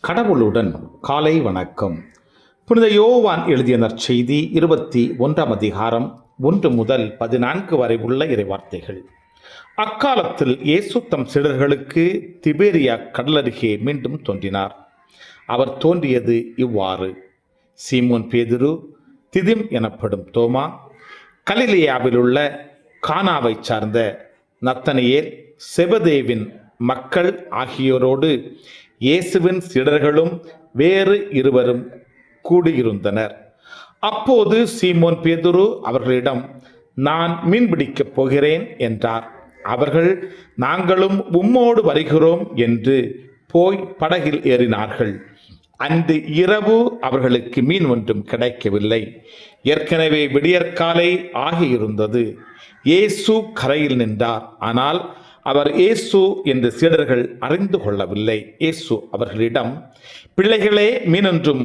கடவுளுடன் காலை வணக்கம். புனித யோவான் எழுதிய நற்செய்தி 21 1 முதல் 14 வரை உள்ள இறைவார்த்தைகள். அக்காலத்தில் இயேசு தம் சீடர்களுக்கு திபேரியா கடலருகே மீண்டும் தோன்றினார். அவர் தோன்றியது இவ்வாறு: சீமோன் பேதுரு, திதிம் எனப்படும் தோமா, கலிலேயாவில் உள்ள கானாவை சார்ந்த நத்தனியேல், செபதேவின் மக்கள் ஆகியோரோடு இயேசுவின் சீடர்களும் வேறு இருவரும் கூடியிருந்தனர். அப்போது சீமோன் பேதுரு அவர்களிடம், நான் மீன்பிடிக்கப் போகிறேன் என்றார். அவர்கள், நாங்களும் உம்மோடு வருகிறோம் என்று போய் படகில் ஏறினார்கள். அன்று இரவு அவர்களுக்கு மீன் ஒன்றும் கிடைக்கவில்லை. ஏற்கனவே விடியற்காலை ஆகியிருந்தது. இயேசு கரையில் நின்றார். ஆனால் அவர் இயேசு என்று சீடர்கள் அறிந்து கொள்ளவில்லை. இயேசு அவர்களிடம், பிள்ளைகளே, மீனொன்றும்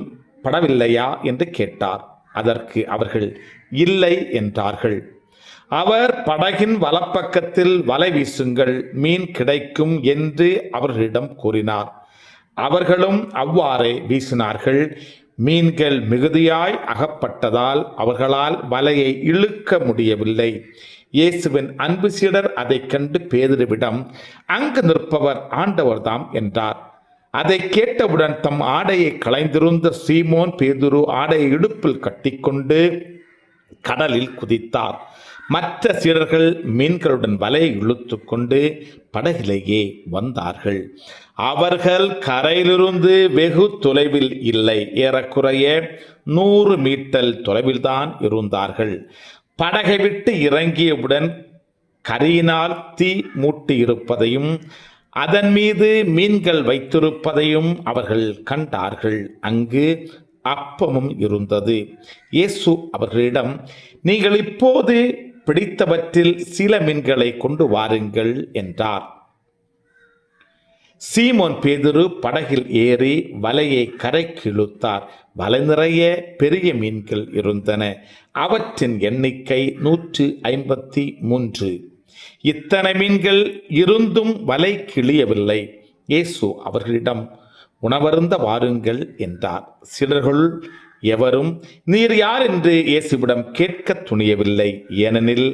படவில்லையா என்று கேட்டார். அதற்கு அவர்கள் இல்லை என்றார்கள். அவர், படகின் வலப்பக்கத்தில் வலை வீசுங்கள், மீன் கிடைக்கும் என்று அவர்களிடம் கூறினார். அவர்களும் அவ்வாறே வீசினார்கள். மீன்கள் மிகுதியாய் அகப்பட்டதால் அவர்களால் வலையை இழுக்க முடியவில்லை. இயேசுவின் அன்பு சீடர் அதை கண்டு பேதுருவிடம், அங்கு நிற்பவர் ஆண்டவர்தாம் என்றார். அதை கேட்டவுடன் தம் ஆடையை களைந்திருந்த சீமோன் பேதுரு ஆடையை இடுப்பில் கட்டிக்கொண்டு கடலில் குதித்தார். மற்ற சீடர்கள் மீன்களுடன் வலையை இழுத்து கொண்டு படகிலேயே வந்தார்கள். அவர்கள் கரையிலிருந்து வெகு தொலைவில் இல்லை, ஏறக்குறைய 100 மீட்டர் தொலைவில்தான் இருந்தார்கள். படகை விட்டு இறங்கியவுடன் கரியினால் தீ மூட்டியிருப்பதையும் அதன் மீது மீன்கள் வைத்திருப்பதையும் அவர்கள் கண்டார்கள். அங்கு அப்பமும் இருந்தது. இயேசு அவர்களிடம், நீங்கள் இப்போது பிடித்தவற்றில் சில மீன்களை கொண்டு வாருங்கள் என்றார். சீமோன் பேதுரு படகில் ஏறி வலையை கரைக்கு இழுத்தார். வலை நிறைய பெரிய மீன்கள் இருந்தன. அவற்றின் எண்ணிக்கை 153. இத்தனை மீன்கள் இருந்தும் வலை கிழியவில்லை. இயேசு அவர்களிடம், உணவருந்த வாருங்கள் என்றார். சீடர்கள் எவரும் நீர் யார் என்று இயேசுவிடம் கேட்க துணியவில்லை. ஏனெனில்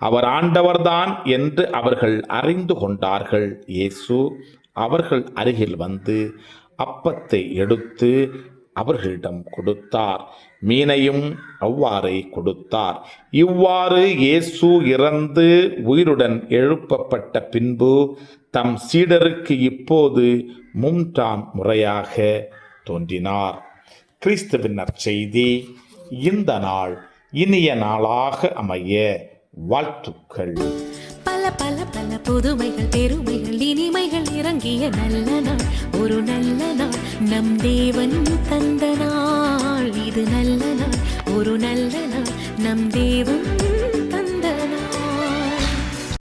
அவர் ஆண்டவர்தான் என்று அவர்கள் அறிந்து கொண்டார்கள். இயேசு அவர்கள் அருகில் வந்து அப்பத்தை எடுத்து அவர்களிடம் கொடுத்தார். மீனையும் அவ்வாறே கொடுத்தார். இவ்வாறு இயேசு இறந்து உயிருடன் எழுப்பப்பட்ட பின்பு தம் சீடருக்கு இப்போது 3ஆம் முறையாக தோன்றினார். கிறிஸ்துவின் நற்செய்தி. இந்த நாள் இனிய நாளாக அமைய வாழ்த்துக்கள். பல பல பல புதுமைகள், பெருமைகள், இனிமைகள் இறங்கிய நல்ல நாள், ஒரு நல்ல நாள், நம் தேவன் தந்த நாள், இது நல்ல